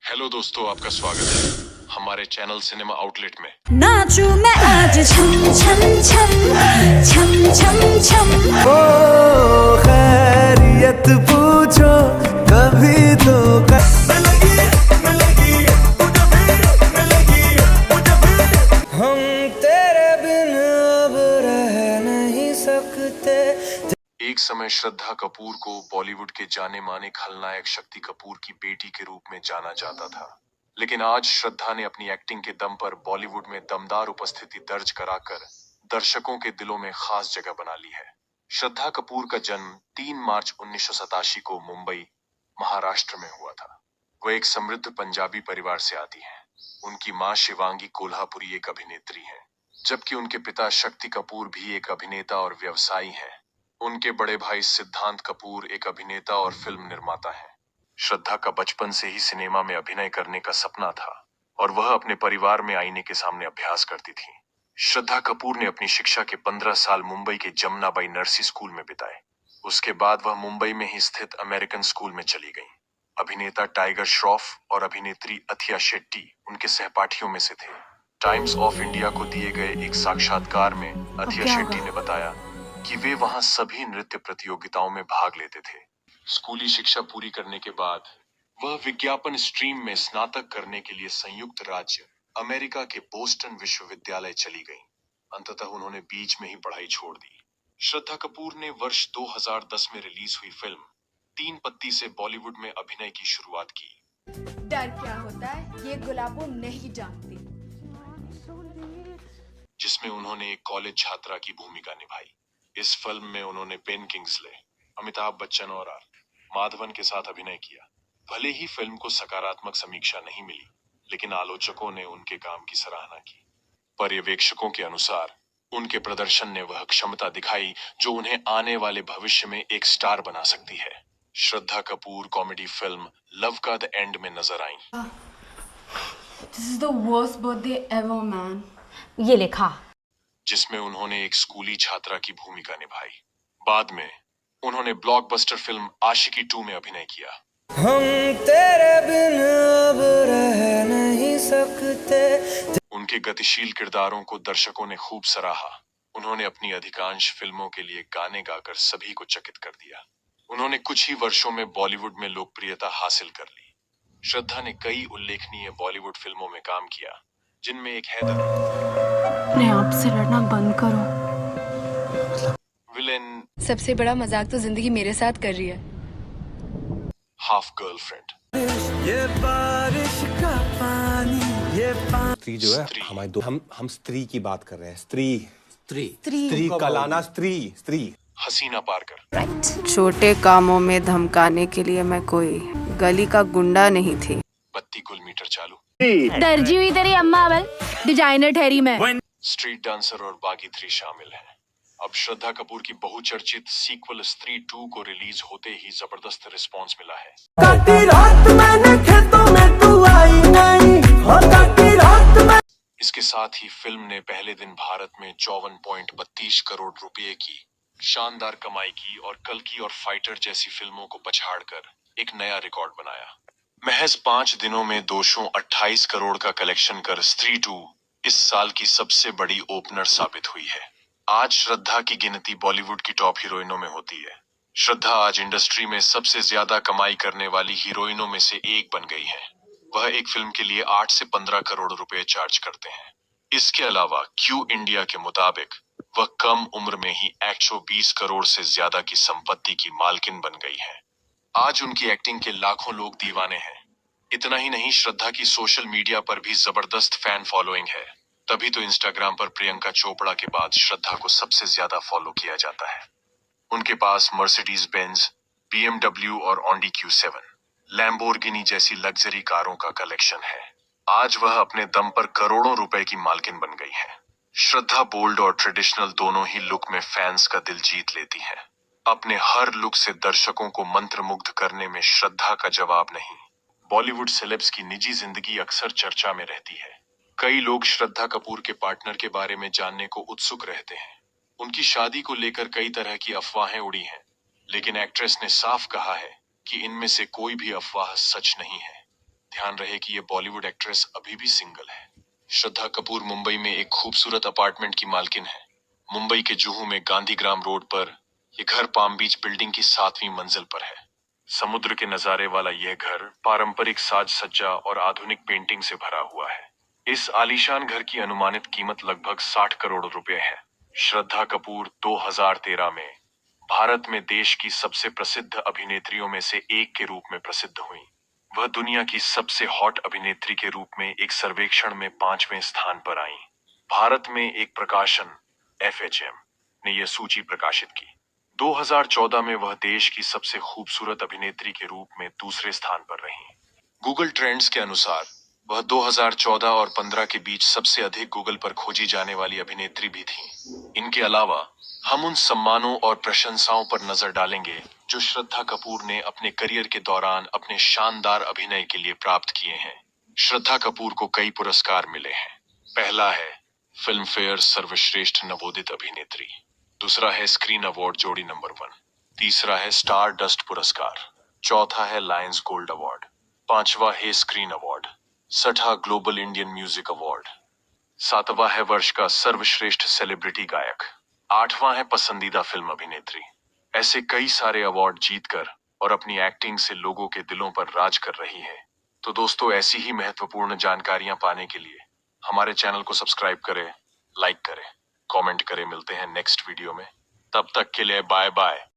Hello दोस्तों, आपका स्वागत है हमारे चैनल सिनेमा आउटलेट में। नाचू मैं आज छम छम छम छम छम छम। ओ खैरियत पूछो कभी तो हम तेरे बिन अब रह नहीं सकते। एक समय श्रद्धा कपूर को बॉलीवुड के जाने माने खलनायक शक्ति कपूर की बेटी के रूप में जाना जाता था, लेकिन आज श्रद्धा ने अपनी एक्टिंग के दम पर बॉलीवुड में दमदार उपस्थिति दर्ज कराकर दर्शकों के दिलों में खास जगह बना ली है। श्रद्धा कपूर का जन्म 3 मार्च 1987 को मुंबई, महाराष्ट्र में हुआ था। वह एक समृद्ध पंजाबी परिवार से आती हैं। उनकी मां शिवांगी कोल्हापुरी एक अभिनेत्री हैं, जबकि उनके पिता शक्ति कपूर भी एक अभिनेता और व्यवसायी हैं। उनके बड़े भाई सिद्धांत कपूर एक अभिनेता और फिल्म निर्माता हैं। श्रद्धा का बचपन से ही सिनेमा में अभिनय करने का सपना था और वह अपने परिवार में आईने के सामने अभ्यास करती थी। श्रद्धा कपूर ने अपनी शिक्षा के 15 साल मुंबई के जमनाबाई नरसी स्कूल में बिताए। उसके बाद वह मुंबई में ही स्थित अमेरिकन स्कूल में चली गईं। अभिनेता टाइगर श्रॉफ और अभिनेत्री अथिया शेट्टी उनके सहपाठियों में से थे। टाइम्स ऑफ इंडिया को दिए गए एक साक्षात्कार में अथिया शेट्टी ने बताया कि वे वहां सभी नृत्य प्रतियोगिताओं में भाग लेते थे। स्कूली शिक्षा पूरी करने के बाद वह विज्ञापन स्ट्रीम में स्नातक करने के लिए संयुक्त राज्य अमेरिका के बोस्टन विश्वविद्यालय चली गईं। अंततः उन्होंने बीच में ही पढ़ाई छोड़ दी। श्रद्धा कपूर ने वर्ष 2010 में रिलीज हुई फिल्म 3 पत्ती से बॉलीवुड में अभिनय की शुरुआत की। डर क्या होता है ये गुलाबों नहीं जानती, जिसमें उन्होंने एक कॉलेज छात्रा की भूमिका निभाई। इस फिल्म में उन्होंने बेन किंग्सले, अमिताभ बच्चन और आर माधवन के साथ अभिनय किया। भले ही फिल्म को सकारात्मक समीक्षा नहीं मिली, लेकिन आलोचकों ने उनके काम की सराहना की। पर्यवेक्षकों के अनुसार उनके प्रदर्शन ने वह क्षमता दिखाई जो उन्हें आने वाले भविष्य में एक स्टार बना सकती है। Shraddha Kapoor comedy film love का द एंड में नजर आईं। This is the worst birthday ever, man. ये लिखा, जिसमें उन्होंने एक स्कूली छात्रा की भूमिका निभाई। बाद में उन्होंने ब्लॉकबस्टर फिल्म आशिकी 2 में अभिनय किया। हम तेरे बिन अब रह नहीं सकते। उनके गतिशील किरदारों को दर्शकों ने खूब सराहा। उन्होंने अपनी अधिकांश फिल्मों के लिए गाने गाकर सभी को चकित कर दिया। उन्होंने कुछ ही वर्षों में बॉलीवुड में लोकप्रियता हासिल कर ली। श्रद्धा ने कई उल्लेखनीय बॉलीवुड फिल्मों में काम किया, जिनमें एक हैदर, अपने आप से लड़ना बंद करो। विलेन, सबसे बड़ा मजाक तो जिंदगी मेरे साथ कर रही है। हाफ गर्लफ्रेंड, ये बारिश का पानी, ये स्त्री जो है स्त्री। हमारे दो हम स्त्री की बात कर रहे हैं। स्त्री स्त्री स्त्री का लाना स्त्री स्त्री हसीना पारकर, छोटे कामों में धमकाने के लिए मैं कोई गली का गुंडा नहीं थी। 32 गुल मीटर चालू, दर्जी हुई तेरी अम्मा अवल, डिजाइनर ठहरी मैं। स्ट्रीट डांसर और बागी 3 शामिल हैं। अब श्रद्धा कपूर की बहुचर्चित सीक्वल स्त्री 2 को रिलीज होते ही जबरदस्त रिस्पांस मिला है। काटी रात मैंने खेतों में तू आई नहीं, हो काटी रात में। इसके साथ ही फिल्म ने पहले दिन भारत में 54.32 करोड़ रुपए की शानदार कमाई की और कल्कि और फाइटर जैसी फिल्मों को पछाड़कर एक नया रिकॉर्ड बनाया। महज 5 दिनों में 228 करोड़ का कलेक्शन कर स्त्री 2 इस साल की सबसे बड़ी ओपनर साबित हुई है। आज श्रद्धा की गिनती बॉलीवुड की टॉप हीरोइनों में होती है। श्रद्धा आज इंडस्ट्री में सबसे ज्यादा कमाई करने वाली हीरोइनों में से एक बन गई है। वह एक फिल्म के लिए 8 से 15 करोड़ रुपए चार्ज करते हैं। इसके अलावा क्यू इंडिया के मुताबिक वह कम उम्र में ही 120 करोड़ से ज्यादा की संपत्ति की मालकिन बन गई है। आज उनकी एक्टिंग के लाखों लोग दीवाने हैं। इतना ही नहीं, श्रद्धा की सोशल मीडिया पर भी जबरदस्त फैन फॉलोइंग है। तभी तो इंस्टाग्राम पर प्रियंका चोपड़ा के बाद श्रद्धा को सबसे ज्यादा फॉलो किया जाता है। उनके पास मर्सिडीज बेंज, BMW और ऑडी Q7, लैम्बोर्गिनी जैसी लग्जरी कारों का कलेक्शन है। आज वह अपने दम पर करोड़ों रुपए की मालकिन बन गई है। श्रद्धा बोल्ड और ट्रेडिशनल दोनों ही लुक में फैंस का दिल जीत लेती है। अपने हर लुक से दर्शकों को मंत्रमुग्ध करने में श्रद्धा का जवाब नहीं। बॉलीवुड सेलेब्स की निजी जिंदगी अक्सर चर्चा में रहती है। कई लोग श्रद्धा कपूर के पार्टनर के बारे में जानने को उत्सुक रहते हैं। उनकी शादी को लेकर कई तरह की अफवाहें उड़ी हैं, लेकिन एक्ट्रेस ने साफ कहा है कि इनमें से कोई भी अफवाह सच नहीं है। ध्यान रहे कि ये बॉलीवुड एक्ट्रेस अभी भी सिंगल है। श्रद्धा कपूर मुंबई में एक खूबसूरत अपार्टमेंट की मालकिन है। मुंबई के जुहू में गांधीग्राम रोड पर यह घर पाम बीच बिल्डिंग की 7वीं मंजिल पर है। समुद्र के नजारे वाला यह घर पारंपरिक साज सज्जा और आधुनिक पेंटिंग से भरा हुआ है। इस आलीशान घर की अनुमानित कीमत लगभग 60 करोड़ रुपए है। श्रद्धा कपूर 2013 में भारत में देश की सबसे प्रसिद्ध अभिनेत्रियों में से एक के रूप में प्रसिद्ध हुई। वह दुनिया की सबसे हॉट अभिनेत्री के रूप में एक सर्वेक्षण में 5वें स्थान पर आई। भारत में एक प्रकाशन FHM ने यह सूची प्रकाशित की। 2014 में वह देश की सबसे खूबसूरत अभिनेत्री के रूप में दूसरे स्थान पर रही। गूगल ट्रेंड्स के अनुसार वह 2014 और 15 के बीच सबसे अधिक गूगल पर खोजी जाने वाली अभिनेत्री भी थी। इनके अलावा हम उन सम्मानों और प्रशंसाओं पर नजर डालेंगे जो श्रद्धा कपूर ने अपने करियर के दौरान अपने शानदार अभिनय के लिए प्राप्त किए हैं। श्रद्धा कपूर को कई पुरस्कार मिले हैं। पहला है फिल्म फेयर सर्वश्रेष्ठ नवोदित अभिनेत्री। दूसरा है स्क्रीन अवार्ड जोड़ी नंबर 1। तीसरा है स्टार डस्ट पुरस्कार। चौथा है लायंस गोल्ड अवार्ड। पांचवा है स्क्रीन अवार्ड। 6वां ग्लोबल इंडियन म्यूजिक अवार्ड। 7वां है वर्ष का सर्वश्रेष्ठ सेलिब्रिटी गायक। 8वां है पसंदीदा फिल्म अभिनेत्री। ऐसे कई सारे अवार्ड जीतकर और अपनी एक्टिंग से लोगों के दिलों पर राज कर रही है। तो दोस्तों, ऐसी ही महत्वपूर्ण जानकारियां पाने के लिए हमारे चैनल को सब्सक्राइब करें, लाइक करें, कमेंट करें। मिलते हैं नेक्स्ट वीडियो में। तब तक के लिए बाय बाय।